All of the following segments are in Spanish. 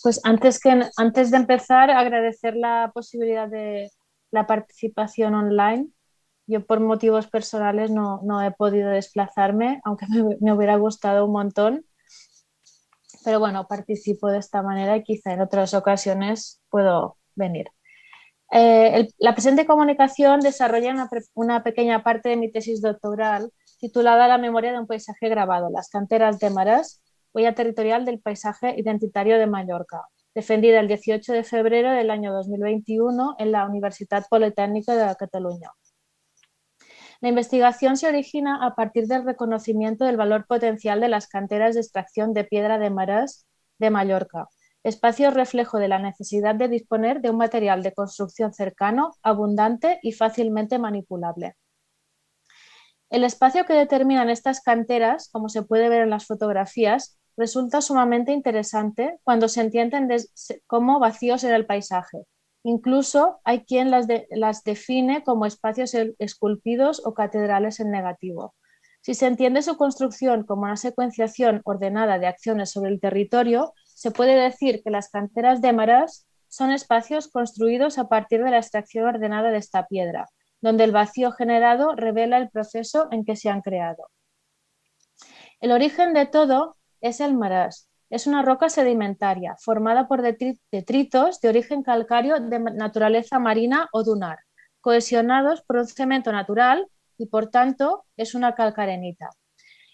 Pues antes de empezar, agradecer la posibilidad de la participación online. Yo por motivos personales no he podido desplazarme, aunque me hubiera gustado un montón, pero bueno, participo de esta manera y quizá en otras ocasiones puedo venir. La presente comunicación desarrolla una pequeña parte de mi tesis doctoral titulada La memoria de un paisaje grabado, las canteras de Maràs, huella territorial del paisaje identitario de Mallorca, defendida el 18 de febrero del año 2021 en la Universitat Politécnica de Cataluña. La investigación se origina a partir del reconocimiento del valor potencial de las canteras de extracción de piedra de Maràs de Mallorca, espacio reflejo de la necesidad de disponer de un material de construcción cercano, abundante y fácilmente manipulable. El espacio que determinan estas canteras, como se puede ver en las fotografías, resulta sumamente interesante cuando se entienden como vacíos en el paisaje. Incluso hay quien las define como espacios esculpidos o catedrales en negativo. Si se entiende su construcción como una secuenciación ordenada de acciones sobre el territorio, se puede decir que las canteras de Maràs son espacios construidos a partir de la extracción ordenada de esta piedra, donde el vacío generado revela el proceso en que se han creado. El origen de todo es el maràs. Es una roca sedimentaria formada por detritos de origen calcáreo de naturaleza marina o dunar, cohesionados por un cemento natural y por tanto es una calcarenita.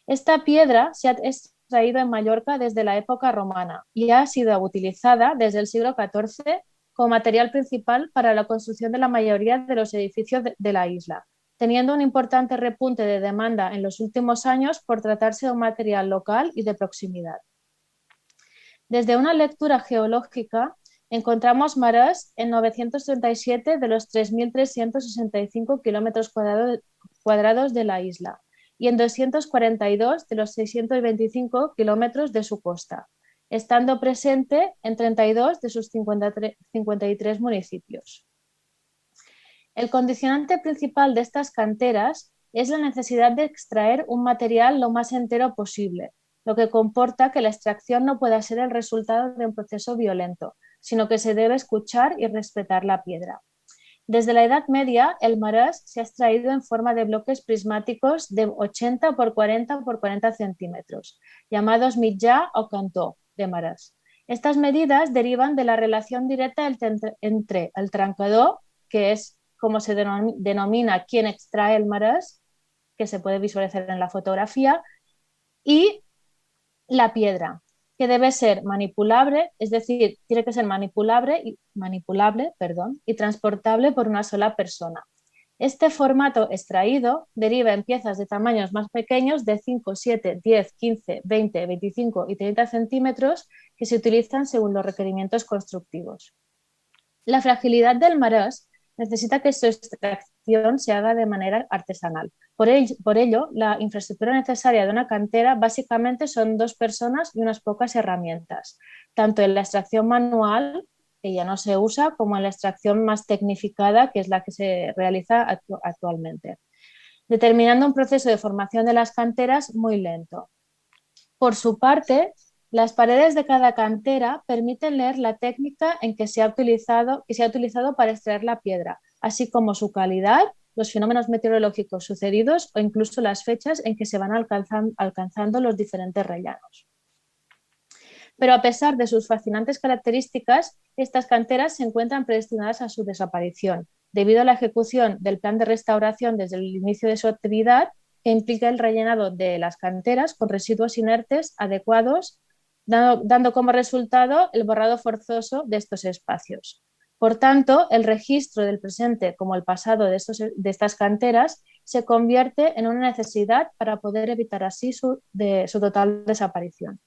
Esta piedra se ha extraído en Mallorca desde la época romana y ha sido utilizada desde el siglo XIV como material principal para la construcción de la mayoría de los edificios de la isla, teniendo un importante repunte de demanda en los últimos años por tratarse de un material local y de proximidad. Desde una lectura geológica, encontramos maràs en 937 de los 3.365 kilómetros cuadrados de la isla y en 242 de los 625 kilómetros de su costa, estando presente en 32 de sus 53 municipios. El condicionante principal de estas canteras es la necesidad de extraer un material lo más entero posible, lo que comporta que la extracción no pueda ser el resultado de un proceso violento, sino que se debe escuchar y respetar la piedra. Desde la Edad Media, el maràs se ha extraído en forma de bloques prismáticos de 80 por 40 por 40 centímetros, llamados mitjà o cantó de maràs. Estas medidas derivan de la relación directa entre el trencador, que es como se denomina quien extrae el maràs, que se puede visualizar en la fotografía, y la piedra, que debe ser manipulable, es decir, tiene que ser manipulable y transportable por una sola persona. Este formato extraído deriva en piezas de tamaños más pequeños de 5, 7, 10, 15, 20, 25 y 30 centímetros que se utilizan según los requerimientos constructivos. La fragilidad del maràs necesita que su extracción se haga de manera artesanal. Por ello, la infraestructura necesaria de una cantera básicamente son dos personas y unas pocas herramientas, tanto en la extracción manual, que ya no se usa, como en la extracción más tecnificada, que es la que se realiza actualmente, determinando un proceso de formación de las canteras muy lento. Por su parte, las paredes de cada cantera permiten leer la técnica en que se ha utilizado para extraer la piedra, así como su calidad, los fenómenos meteorológicos sucedidos o incluso las fechas en que se van alcanzando los diferentes rellanos. Pero a pesar de sus fascinantes características, estas canteras se encuentran predestinadas a su desaparición, debido a la ejecución del plan de restauración desde el inicio de su actividad, que implica el rellenado de las canteras con residuos inertes adecuados, dando como resultado el borrado forzoso de estos espacios. Por tanto, el registro del presente como el pasado de estas canteras se convierte en una necesidad para poder evitar así su total desaparición.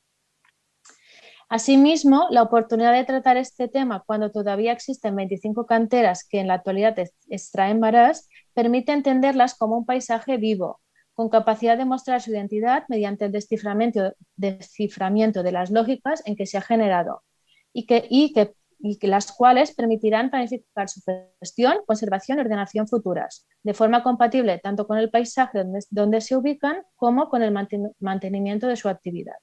Asimismo, la oportunidad de tratar este tema cuando todavía existen 25 canteras que en la actualidad extraen maràs permite entenderlas como un paisaje vivo, con capacidad de mostrar su identidad mediante el desciframiento de las lógicas en que se ha generado y que las cuales permitirán planificar su gestión, conservación y ordenación futuras, de forma compatible tanto con el paisaje donde se ubican como con el mantenimiento de su actividad.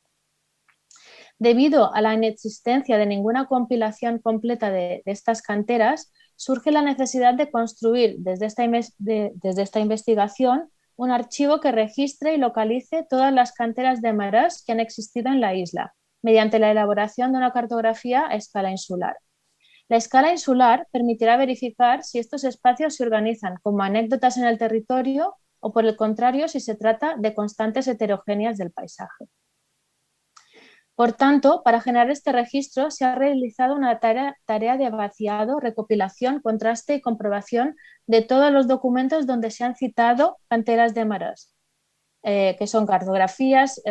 Debido a la inexistencia de ninguna compilación completa de estas canteras, surge la necesidad de construir desde esta investigación un archivo que registre y localice todas las canteras de marás que han existido en la isla, mediante la elaboración de una cartografía a escala insular. La escala insular permitirá verificar si estos espacios se organizan como anécdotas en el territorio o, por el contrario, si se trata de constantes heterogéneas del paisaje. Por tanto, para generar este registro se ha realizado una tarea de vaciado, recopilación, contraste y comprobación de todos los documentos donde se han citado canteras de marás, que son cartografías,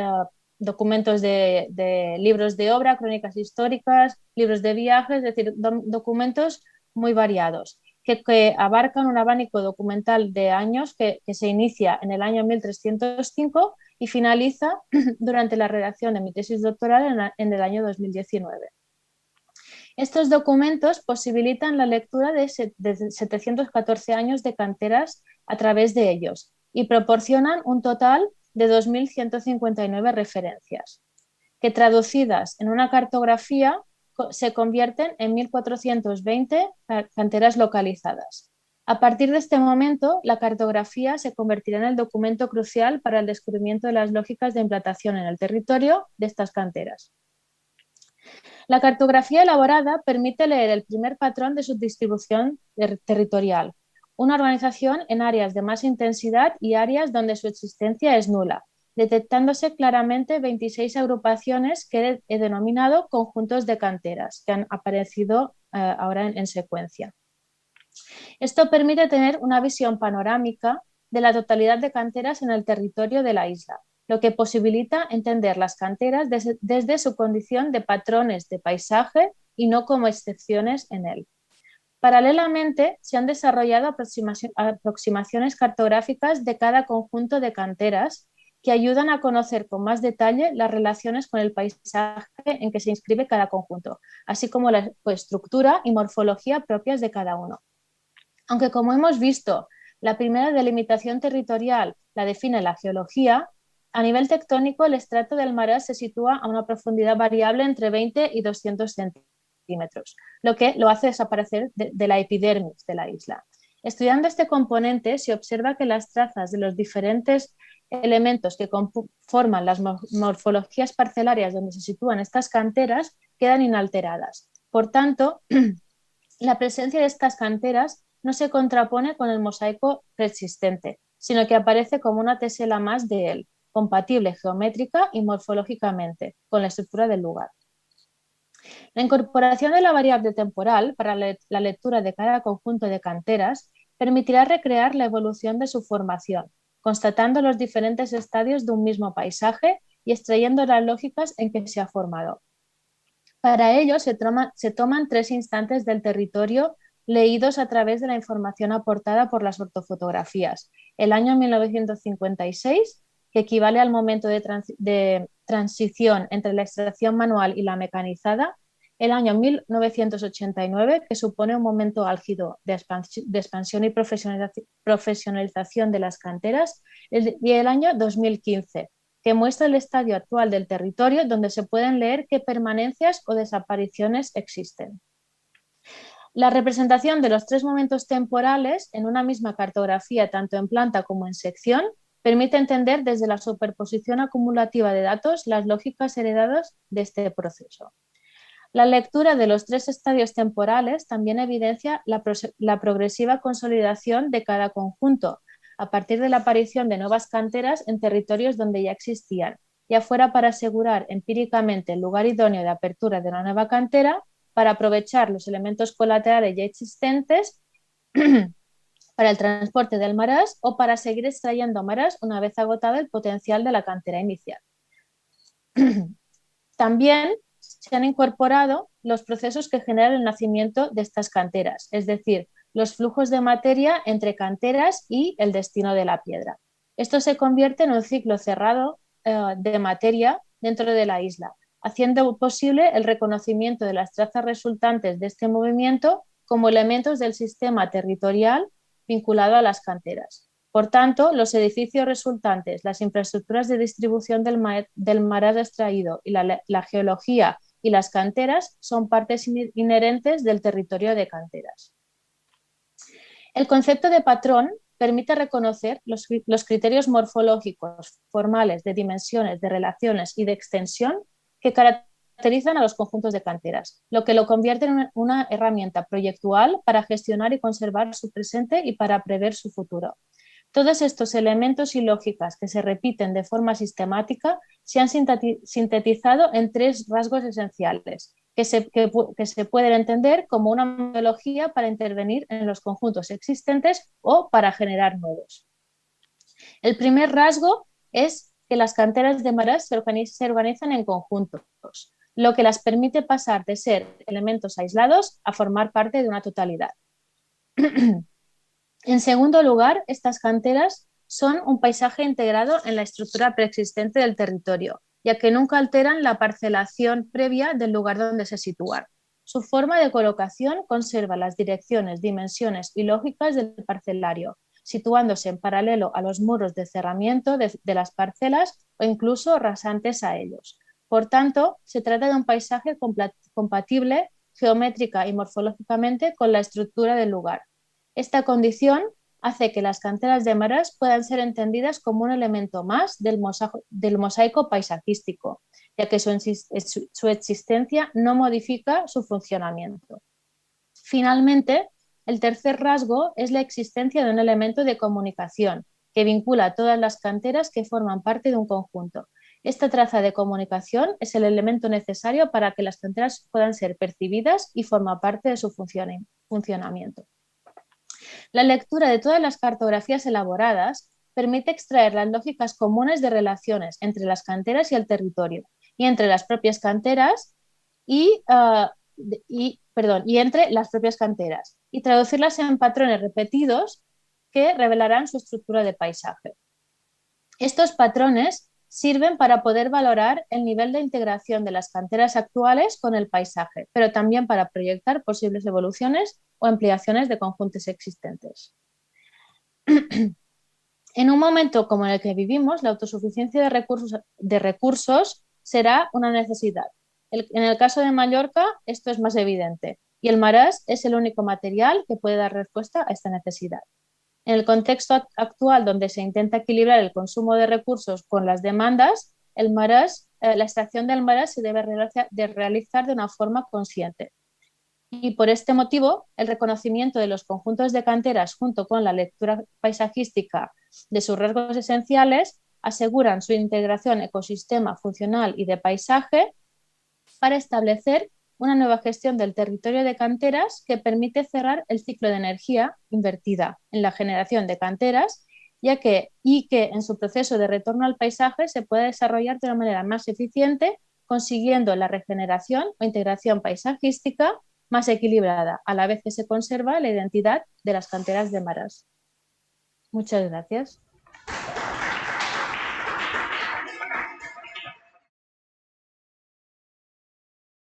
documentos de libros de obra, crónicas históricas, libros de viajes, es decir, documentos muy variados, que abarcan un abanico documental de años que se inicia en el año 1305 y finaliza durante la redacción de mi tesis doctoral en el año 2019. Estos documentos posibilitan la lectura de 714 años de canteras a través de ellos y proporcionan un total de 2.159 referencias, que traducidas en una cartografía se convierten en 1.420 canteras localizadas. A partir de este momento, la cartografía se convertirá en el documento crucial para el descubrimiento de las lógicas de implantación en el territorio de estas canteras. La cartografía elaborada permite leer el primer patrón de su distribución territorial, una organización en áreas de más intensidad y áreas donde su existencia es nula, detectándose claramente 26 agrupaciones que he denominado conjuntos de canteras, que han aparecido ahora en secuencia. Esto permite tener una visión panorámica de la totalidad de canteras en el territorio de la isla, lo que posibilita entender las canteras desde su condición de patrones de paisaje y no como excepciones en él. Paralelamente, se han desarrollado aproximaciones cartográficas de cada conjunto de canteras que ayudan a conocer con más detalle las relaciones con el paisaje en que se inscribe cada conjunto, así como la estructura y morfología propias de cada uno. Aunque, como hemos visto, la primera delimitación territorial la define la geología, a nivel tectónico el estrato del marés se sitúa a una profundidad variable entre 20 y 200 centímetros, lo que lo hace desaparecer de la epidermis de la isla. Estudiando este componente se observa que las trazas de los diferentes elementos que forman las morfologías parcelarias donde se sitúan estas canteras quedan inalteradas. Por tanto, la presencia de estas canteras no se contrapone con el mosaico preexistente, sino que aparece como una tesela más de él, compatible geométrica y morfológicamente con la estructura del lugar. La incorporación de la variable temporal para la lectura de cada conjunto de canteras permitirá recrear la evolución de su formación, constatando los diferentes estadios de un mismo paisaje y extrayendo las lógicas en que se ha formado. Para ello se toman 3 instantes del territorio leídos a través de la información aportada por las ortofotografías. El año 1956, que equivale al momento de transición entre la extracción manual y la mecanizada. El año 1989, que supone un momento álgido de expansión y profesionalización de las canteras. Y el año 2015, que muestra el estadio actual del territorio, donde se pueden leer qué permanencias o desapariciones existen. La representación de los 3 momentos temporales en una misma cartografía, tanto en planta como en sección, permite entender desde la superposición acumulativa de datos las lógicas heredadas de este proceso. La lectura de los 3 estadios temporales también evidencia la progresiva consolidación de cada conjunto, a partir de la aparición de nuevas canteras en territorios donde ya existían, ya fuera para asegurar empíricamente el lugar idóneo de apertura de una nueva cantera, para aprovechar los elementos colaterales ya existentes para el transporte del marés o para seguir extrayendo marés una vez agotado el potencial de la cantera inicial. También se han incorporado los procesos que generan el nacimiento de estas canteras, es decir, los flujos de materia entre canteras y el destino de la piedra. Esto se convierte en un ciclo cerrado de materia dentro de la isla, haciendo posible el reconocimiento de las trazas resultantes de este movimiento como elementos del sistema territorial vinculado a las canteras. Por tanto, los edificios resultantes, las infraestructuras de distribución del marás extraído y la geología y las canteras son partes inherentes del territorio de canteras. El concepto de patrón permite reconocer los criterios morfológicos, formales, de dimensiones, de relaciones y de extensión que caracterizan a los conjuntos de canteras, lo que lo convierte en una herramienta proyectual para gestionar y conservar su presente y para prever su futuro. Todos estos elementos y lógicas que se repiten de forma sistemática se han sintetizado en 3 rasgos esenciales que se pueden entender como una metodología para intervenir en los conjuntos existentes o para generar nuevos. El primer rasgo es que las canteras de marás se organizan en conjuntos, lo que las permite pasar de ser elementos aislados a formar parte de una totalidad. En segundo lugar, estas canteras son un paisaje integrado en la estructura preexistente del territorio, ya que nunca alteran la parcelación previa del lugar donde se sitúan. Su forma de colocación conserva las direcciones, dimensiones y lógicas del parcelario, situándose en paralelo a los muros de cerramiento de las parcelas o incluso rasantes a ellos. Por tanto, se trata de un paisaje compatible geométrica y morfológicamente con la estructura del lugar. Esta condición hace que las canteras de marás puedan ser entendidas como un elemento más del mosaico paisajístico, ya que su existencia no modifica su funcionamiento. Finalmente, el tercer rasgo es la existencia de un elemento de comunicación que vincula a todas las canteras que forman parte de un conjunto. Esta traza de comunicación es el elemento necesario para que las canteras puedan ser percibidas y forma parte de su funcionamiento. La lectura de todas las cartografías elaboradas permite extraer las lógicas comunes de relaciones entre las canteras y el territorio, y entre las propias canteras y entre las propias canteras, y traducirlas en patrones repetidos que revelarán su estructura de paisaje. Estos patrones sirven para poder valorar el nivel de integración de las canteras actuales con el paisaje, pero también para proyectar posibles evoluciones o ampliaciones de conjuntos existentes. En un momento como el que vivimos, la autosuficiencia de recursos será una necesidad. En el caso de Mallorca, esto es más evidente, y el marás es el único material que puede dar respuesta a esta necesidad. En el contexto actual, donde se intenta equilibrar el consumo de recursos con las demandas, la extracción del marás se debe realizar de una forma consciente. Y por este motivo, el reconocimiento de los conjuntos de canteras junto con la lectura paisajística de sus rasgos esenciales aseguran su integración ecosistema funcional y de paisaje para establecer una nueva gestión del territorio de canteras que permite cerrar el ciclo de energía invertida en la generación de canteras y que en su proceso de retorno al paisaje se puede desarrollar de una manera más eficiente, consiguiendo la regeneración o integración paisajística más equilibrada, a la vez que se conserva la identidad de las canteras de marás. Muchas gracias.